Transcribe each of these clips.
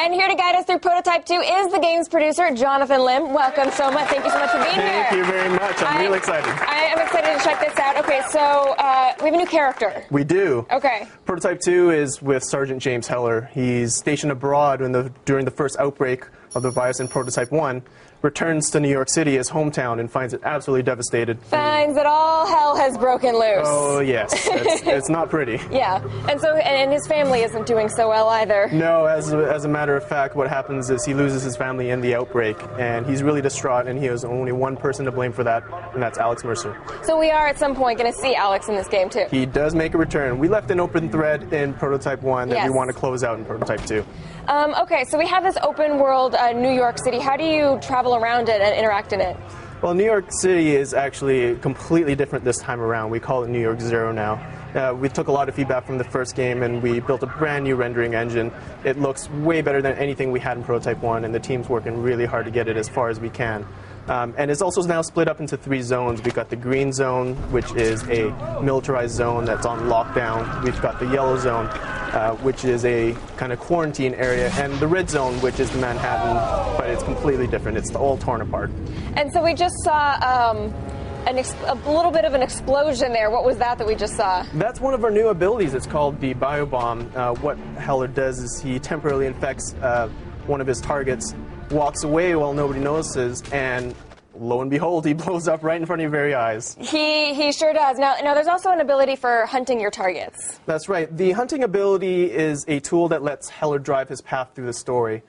And here to guide us through Prototype 2 is the game's producer, Jonathan Lim. Welcome so much. Thank you so much for being here. Thank you very much. I'm really excited. I am excited to check this out. Okay, so we have a new character. We do. Okay. Prototype 2 is with Sergeant James Heller. He's stationed abroad during the first outbreak of the virus in Prototype 1, returns to New York City, his hometown, and finds it absolutely devastated. Finds that all hell has broken loose. Oh, yes. It's not pretty. Yeah. And his family isn't doing so well either. No, as a matter of fact, what happens is he loses his family in the outbreak, and he's really distraught, and he has only one person to blame for that, and that's Alex Mercer. So we are, at some point, going to see Alex in this game, too. He does make a return. We left an open thread in Prototype 1 that Yes. we want to close out in Prototype 2. Okay, so we have this open world, New York City. How do you travel around it and interact in it? Well, New York City is actually completely different this time around. We call it New York Zero now. We took a lot of feedback from the first game, and we built a brand new rendering engine. It looks way better than anything we had in Prototype 1, and the team's working really hard to get it as far as we can. And it's also now split up into 3 zones. We've got the green zone, which is a militarized zone that's on lockdown. We've got the yellow zone, which is a kind of quarantine area, and the red zone, which is Manhattan, but it's completely different. It's all torn apart. And so we just saw a little bit of an explosion there. What was that we just saw? That's one of our new abilities. It's called the biobomb. What Heller does is he temporarily infects one of his targets, walks away while nobody notices, and lo and behold, he blows up right in front of your very eyes. He sure does. Now, there's also an ability for hunting your targets. That's right. The hunting ability is a tool that lets Heller drive his path through the story.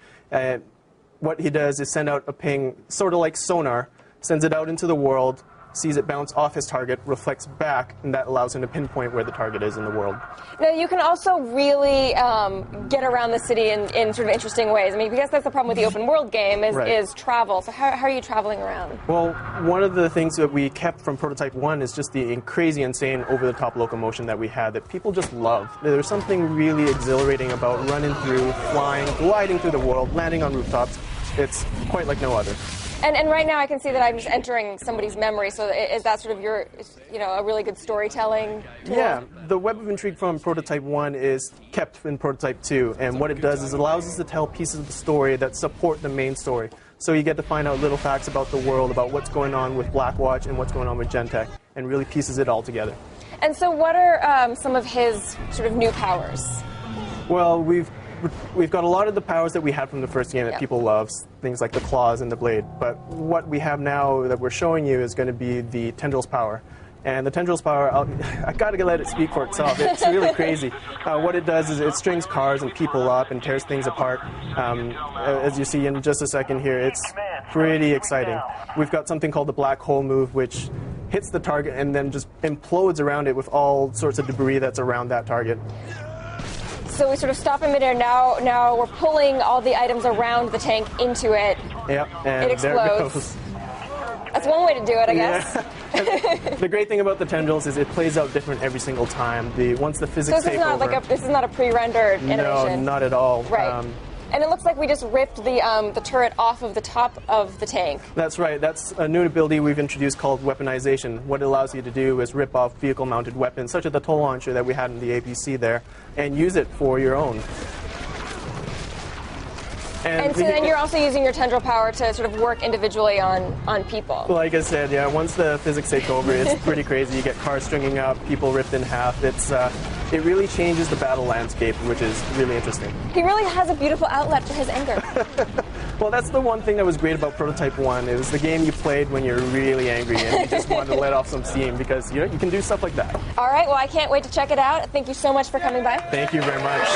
What he does is send out a ping, sort of like sonar, sends it out into the world, sees it bounce off his target, reflects back, and that allows him to pinpoint where the target is in the world. Now, you can also really get around the city in sort of interesting ways. I mean, because that's the problem with the open world game is travel. So how are you traveling around? Well, one of the things that we kept from Prototype 1 is just the crazy, insane, over-the-top locomotion that we had that people just love. There's something really exhilarating about running through, flying, gliding through the world, landing on rooftops. It's quite like no other. And right now I can see that I'm just entering somebody's memory, so is that sort of your, a really good storytelling tool? Yeah, the web of intrigue from Prototype 1 is kept in Prototype 2, and what it does is it allows us to tell pieces of the story that support the main story. So you get to find out little facts about the world, about what's going on with Blackwatch and what's going on with Gentek, and really pieces it all together. And so what are some of his sort of new powers? Well, we've got a lot of the powers that we had from the first game that people love, things like the claws and the blade. But what we have now that we're showing you is going to be the tendrils power. And the tendrils power, I gotta let it speak for itself. It's really crazy. What it does is it strings cars and people up and tears things apart. As you see in just a second here, it's pretty exciting. We've got something called the black hole move, which hits the target and then just implodes around it with all sorts of debris that's around that target. So we sort of stop in midair. Now we're pulling all the items around the tank into it. Yep, and it explodes. There it goes. That's one way to do it, I guess. Yeah. The great thing about the tendrils is it plays out different every single time. Once the physics take over. So this is not a pre-rendered animation. No, not at all. Right. And it looks like we just ripped the turret off of the top of the tank. That's right. That's a new ability we've introduced called weaponization. What it allows you to do is rip off vehicle-mounted weapons, such as the tow launcher that we had in the APC there, and use it for your own. And so then you're also using your tendril power to sort of work individually on people. Like I said, yeah, once the physics take over, it's pretty crazy. You get cars stringing up, people ripped in half. It really changes the battle landscape, which is really interesting. He really has a beautiful outlet for his anger. Well, that's the one thing that was great about Prototype 1. It was the game you played when you're really angry and you just wanted to let off some steam because you can do stuff like that. All right, well, I can't wait to check it out. Thank you so much for coming by. Thank you very much.